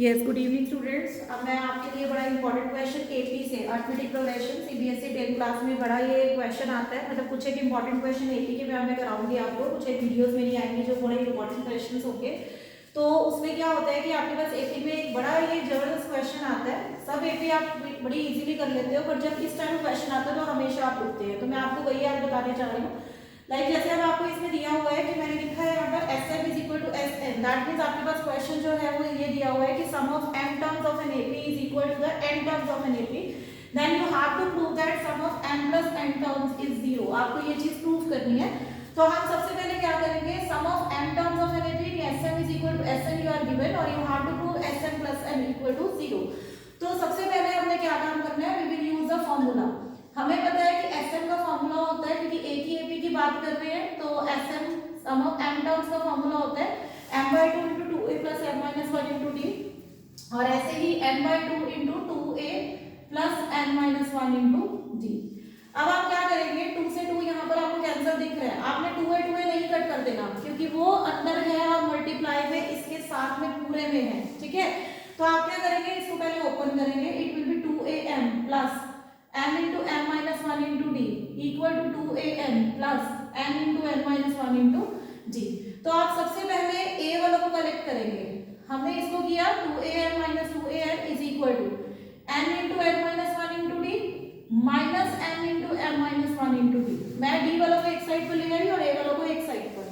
Yes, good evening students. अब मैं आपके लिए बड़ा इंपॉर्टेंट क्वेश्चन एपी से arithmetic progression CBSE 10th class में बड़ा ये क्वेश्चन आता है। मतलब कुछ एक इंपॉर्टेंट क्वेश्चन एपी के मैं कराऊंगी आपको, कुछ एक वीडियोस में नहीं आएंगे जो बड़े इंपॉर्टेंट क्वेश्चन होंगे। तो उसमें क्या होता है कि आपके पास एपी में एक बड़ा ये जबरदस्त क्वेश्चन आता है। सब एपी आप बड़ी इजीली कर लेते हो, पर जब इस टाइम क्वेश्चन आता है तो हमेशा आप रुकते हैं। तो मैं आपको वही आज बताने चाह रही हूँ। लाइक जैसे अब आपको इसमें दिया हुआ है कि मैंने लिखा है यहाँ पर SM is equal to SN। That means आपके पास क्वेश्चन जो है वो ये दिया हुआ है कि sum of m terms of an AP is equal to the n terms of an AP। Then you have to prove that sum of m plus n terms is 0। आपको ये चीज प्रूव करनी है। तो हम सबसे पहले क्या करेंगे, sum of m terms of an AP SM is equal to SN you are given और you have to prove SM plus n equal to 0। तो सबसे पहले हमने क्या काम करना है, we will use the formula. हमें पता है कि SM का फॉर्मूला होता है, क्योंकि एक ही AP की बात कर रहे हैं, तो SM sum of m terms का फॉर्मूला होता है m/2 * 2a + m - 1 * d, और ऐसे ही m/2 * 2a + n - 1 * d। अब आप क्या करेंगे, 2 से 2 यहाँ पर आपको कैंसिल दिख रहा है, आपने 2a नहीं कट कर देना, क्योंकि वो अंदर है और मल्टीप्लाई में इसके साथ में पूरे में है। ठीक है, तो आप क्या करेंगे, इसको पहले ओपन करेंगे। It will be 2am plus m into m minus 1 into d equal to 2am plus n into n minus 1 into d। तो आप सबसे पहले a वालों को कलेक्ट करेंगे। हमने इसको किया 2am minus 2an is equal to n into n minus 1 into d minus m into m minus 1 into d। मैं d वालों को एक साइड पर ले आई और a वालों को एक साइड पर।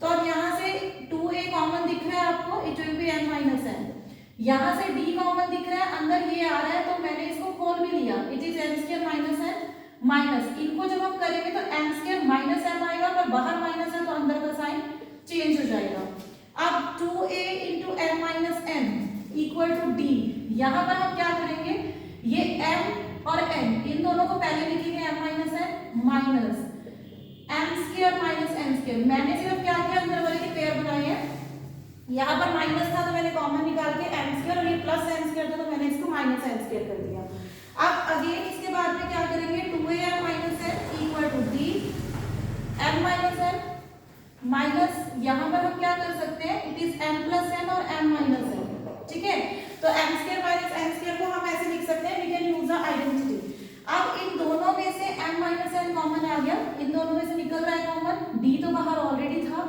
तो अब यहाँ से 2a कॉमन दिख रहा है आपको, it will be m minus n। यहाँ से d कॉमन दिख रहा है, अंदर ये आ रहा है, तो मैंने इसको खोल भी लिया, it is m² minus n minus. इनको जब हम करेंगे तो m² माइनस m आएगा, पर बाहर माइनस है तो अंदर का साइन चेंज हो जाएगा। अब 2a into m minus n equal to d। यहाँ पर हम क्या करेंगे, ये m और n इन दोनों को पहले लिखेंगे m minus n minus m² minus n²। मैंने सिर्फ क्या किया, अंदर वाले के पेयर बनाए हैं। यहाँ पर माइनस था तो मैंने कॉमन निकाल के m² और ये प्लस n² था तो मैंने इसको माइनस n² कर दिया। अब अगेन इसके बाद में क्या करेंगे, 2am minus n equal to d m minus n minus, यहाँ पर हम क्या कर सकते हैं, it is m plus n और m माइनस n। ठीक है, तो m² माइनस n² को हम ऐसे लिख सकते हैं, we can use the identity. अब इन दोनों में से m माइनस n कॉमन आ गया, इन दोनों में से निकल रहा है कॉमन, d तो बाहर ऑलरेडी था,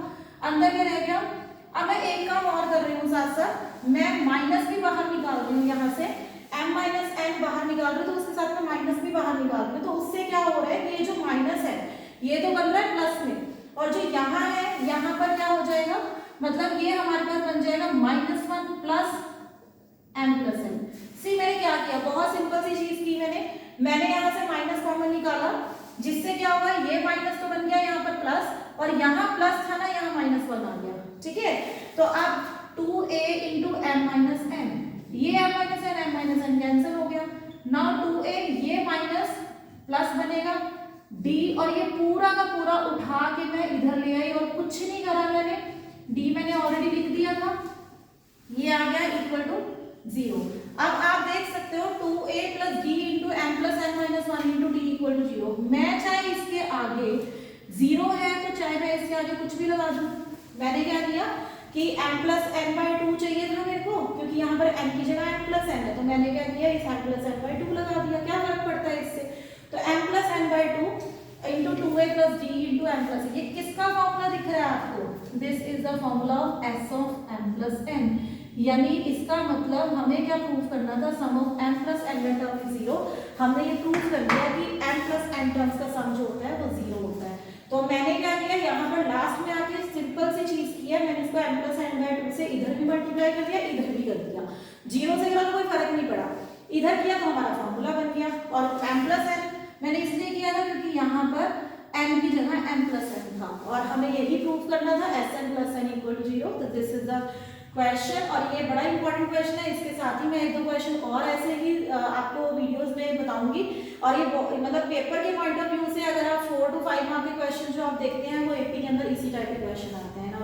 अंदर क्या रह गया। अब मैं एक काम और कर रही हूँ, साथ साथ मैं माइनस भी बाहर निकाल रही हूँ। यहाँ से m माइनस n बाहर निकाल रही हूँ, तो उसके साथ में माइनस भी बाहर निकाल रही हूँ। तो उससे क्या हो रहा है कि ये जो माइनस है ये तो बन रहा है प्लस में, और जो यहाँ है यहाँ पर क्या हो जाएगा, मतलब ये हमारे पास बन जाएगा -1 प्लस m प्लस n। सी मैंने क्या किया, बहुत सिंपल सी चीज की मैंने यहाँ से माइनस कॉमन निकाला, जिससे क्या होगा, ये माइनस तो बन गया यहाँ पर प्लस, और यहाँ प्लस था ना, यहाँ -1 आ गया। ठीक है, तो अब 2a into m minus n, ये m माइनस n कैंसिल हो गया। नाउ 2a ये माइनस प्लस बनेगा, d और ये पूरा का पूरा उठा के मैं इधर ले आई और कुछ नहीं करा मैंने, d मैंने ऑलरेडी लिख दिया था, ये आ गया इक्वल टू 0। अब आप देख सकते हो 2a plus d into m plus n minus 1 into d equal to 0। मैं चाहे इसके आगे 0 है तो चाहे मैं इसके आगे कुछ भी लगा दूं। मैंने क्या किया कि m प्लस n/2 चाहिए था मेरे को, क्योंकि यहाँ पर m की जगह m प्लस n है, तो मैंने क्या किया, इस m प्लस n/2 लगा दिया। क्या फर्क पड़ता है इससे, तो m plus n/2 into 2a plus d into m plus, ये किसका फॉर्मूला दिख रहा है आपको, this is the formula of s of m plus n। यानी इसका मतलब हमें क्या प्रूव करना था, sum of m plus n term is 0। हमने ये प्रूव कर दिया कि m प्लस n टर्म्स का सम जो होता है वो 0 होता है। तो मैंने क्या किया, यहाँ पर लास्ट में आके सिंपल सी चीज की है, मैंने इसको m प्लस n/2 से इधर भी मल्टीप्लाई कर दिया, इधर भी कर दिया। 0 से 0 कोई फर्क नहीं पड़ा, इधर किया तो हमारा फॉर्मूला बन गया। और m प्लस n मैंने इसलिए किया था क्योंकि यहाँ पर n की जगह m प्लस n था, और हमें यही प्रूव करना था sn plus n equal to 0। तो दिस इज द क्वेश्चन, और ये बड़ा इंपॉर्टेंट क्वेश्चन है। इसके साथ ही मैं एक दो क्वेश्चन और ऐसे ही आपको वीडियोस में बताऊंगी। और ये मतलब पेपर के पॉइंट ऑफ व्यू से अगर आप 4 to 5 मार्क के क्वेश्चन जो आप देखते हैं वो एपी के अंदर इसी टाइप के क्वेश्चन आते हैं ना।